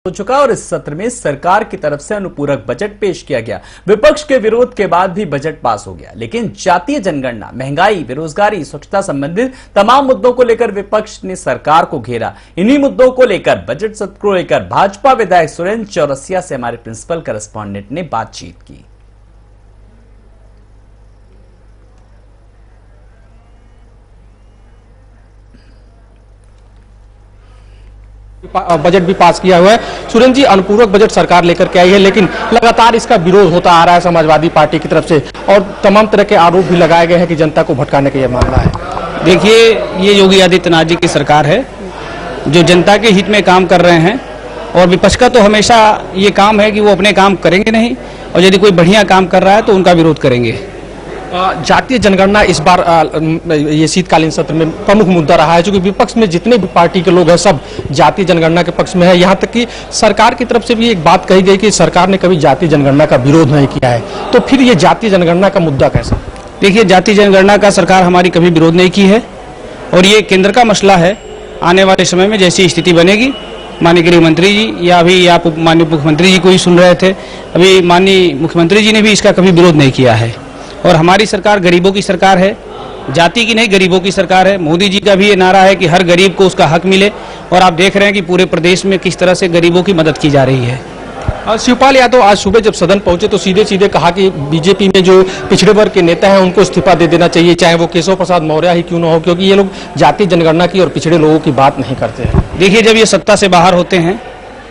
हो चुका और इस सत्र में सरकार की तरफ से अनुपूरक बजट पेश किया गया। विपक्ष के विरोध के बाद भी बजट पास हो गया, लेकिन जातीय जनगणना, महंगाई, बेरोजगारी, स्वच्छता संबंधित तमाम मुद्दों को लेकर विपक्ष ने सरकार को घेरा। इन्हीं मुद्दों को लेकर बजट सत्र को लेकर भाजपा विधायक सुरेंद्र चौरसिया से हमारे प्रिंसिपल करेस्पॉन्डेंट ने बातचीत की। बजट भी पास किया हुआ है। सुरेंद्र जी, अनुपूरक बजट सरकार लेकर के आई है, लेकिन लगातार इसका विरोध होता आ रहा है समाजवादी पार्टी की तरफ से और तमाम तरह के आरोप भी लगाए गए हैं कि जनता को भटकाने का यह मामला है। देखिए, ये योगी आदित्यनाथ जी की सरकार है जो जनता के हित में काम कर रहे हैं और विपक्ष का तो हमेशा ये काम है कि वो अपने काम करेंगे नहीं और यदि कोई बढ़िया काम कर रहा है तो उनका विरोध करेंगे। जातीय जनगणना इस बार ये शीतकालीन सत्र में प्रमुख मुद्दा रहा है, क्योंकि विपक्ष में जितने भी पार्टी के लोग हैं सब जातीय जनगणना के पक्ष में है। यहाँ तक कि सरकार की तरफ से भी एक बात कही गई कि सरकार ने कभी जातीय जनगणना का विरोध नहीं किया है, तो फिर ये जातीय जनगणना का मुद्दा कैसा? देखिए, जातीय जनगणना का सरकार हमारी कभी विरोध नहीं की है और ये केंद्र का मसला है। आने वाले समय में जैसी स्थिति बनेगी, माननीय गृह मंत्री जी या अभी आप माननीय मुख्यमंत्री जी को ही सुन रहे थे, अभी माननीय मुख्यमंत्री जी ने भी इसका कभी विरोध नहीं किया है। और हमारी सरकार गरीबों की सरकार है, जाति की नहीं, गरीबों की सरकार है। मोदी जी का भी ये नारा है कि हर गरीब को उसका हक मिले और आप देख रहे हैं कि पूरे प्रदेश में किस तरह से गरीबों की मदद की जा रही है। शिवपाल यादव आज सुबह जब सदन पहुंचे तो सीधे सीधे कहा कि बीजेपी में जो पिछड़े वर्ग के नेता हैं उनको इस्तीफा दे देना चाहिए, चाहे वो केशव प्रसाद मौर्य ही क्यों न हो, क्योंकि ये लोग जातीय जनगणना की और पिछड़े लोगों की बात नहीं करते हैं। देखिए, जब ये सत्ता से बाहर होते हैं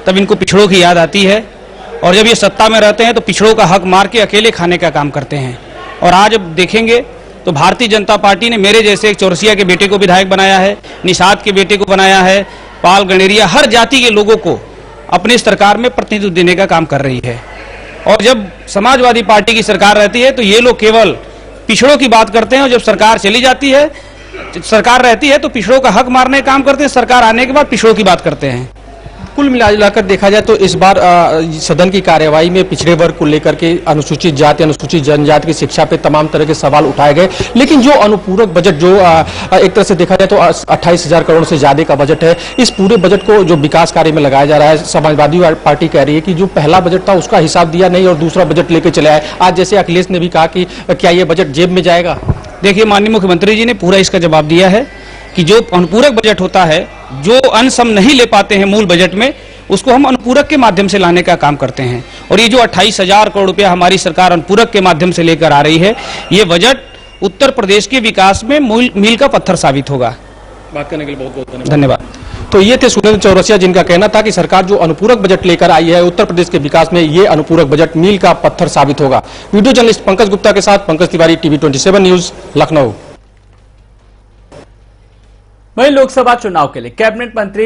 तब इनको पिछड़ों की याद आती है और जब ये सत्ता में रहते हैं तो पिछड़ों का हक मार के अकेले खाने का काम करते हैं। और आज अब देखेंगे तो भारतीय जनता पार्टी ने मेरे जैसे एक चौरसिया के बेटे को विधायक बनाया है, निषाद के बेटे को बनाया है, पाल गणेरिया, हर जाति के लोगों को अपनी सरकार में प्रतिनिधित्व देने का काम कर रही है। और जब समाजवादी पार्टी की सरकार रहती है तो ये लोग केवल पिछड़ों की बात करते हैं और जब सरकार चली जाती है, सरकार रहती है तो पिछड़ों का हक मारने का काम करते हैं, सरकार आने के बाद पिछड़ों की बात करते हैं। कुल मिलाकर देखा जाए तो इस बार सदन की कार्यवाही में पिछड़े वर्ग को लेकर के अनुसूचित जाति, अनुसूचित जनजाति की शिक्षा पे तमाम तरह के सवाल उठाए गए, लेकिन जो अनुपूरक बजट जो एक तरह से देखा जाए तो 28,000 करोड़ से ज्यादा का बजट है, इस पूरे बजट को जो विकास कार्य में लगाया जा रहा है, समाजवादी पार्टी कह रही है कि जो पहला बजट था उसका हिसाब दिया नहीं और दूसरा बजट लेके चले आए। आज जैसे अखिलेश ने भी कहा कि क्या ये बजट जेब में जाएगा? देखिए, माननीय मुख्यमंत्री जी ने पूरा इसका जवाब दिया है कि जो अनुपूरक बजट होता है, जो अंश हम नहीं ले पाते हैं मूल बजट में, उसको हम अनुपूरक के माध्यम से लाने का काम करते हैं। और ये जो 28,000 करोड़ रुपया हमारी सरकार अनुपूरक के माध्यम से लेकर आ रही है, ये बजट उत्तर प्रदेश के विकास में मील का पत्थर साबित होगा। बात करने के लिए बहुत बहुत धन्यवाद। तो ये थे सुरेंद्र चौरसिया, जिनका कहना था कि सरकार जो अनुपूरक बजट लेकर आई है उत्तर प्रदेश के विकास में, ये अनुपूरक बजट मील का पत्थर साबित होगा। वीडियो जर्नलिस्ट पंकज गुप्ता के साथ पंकज तिवारी, टीवी 27 न्यूज, लखनऊ। वहीं लोकसभा चुनाव के लिए कैबिनेट मंत्री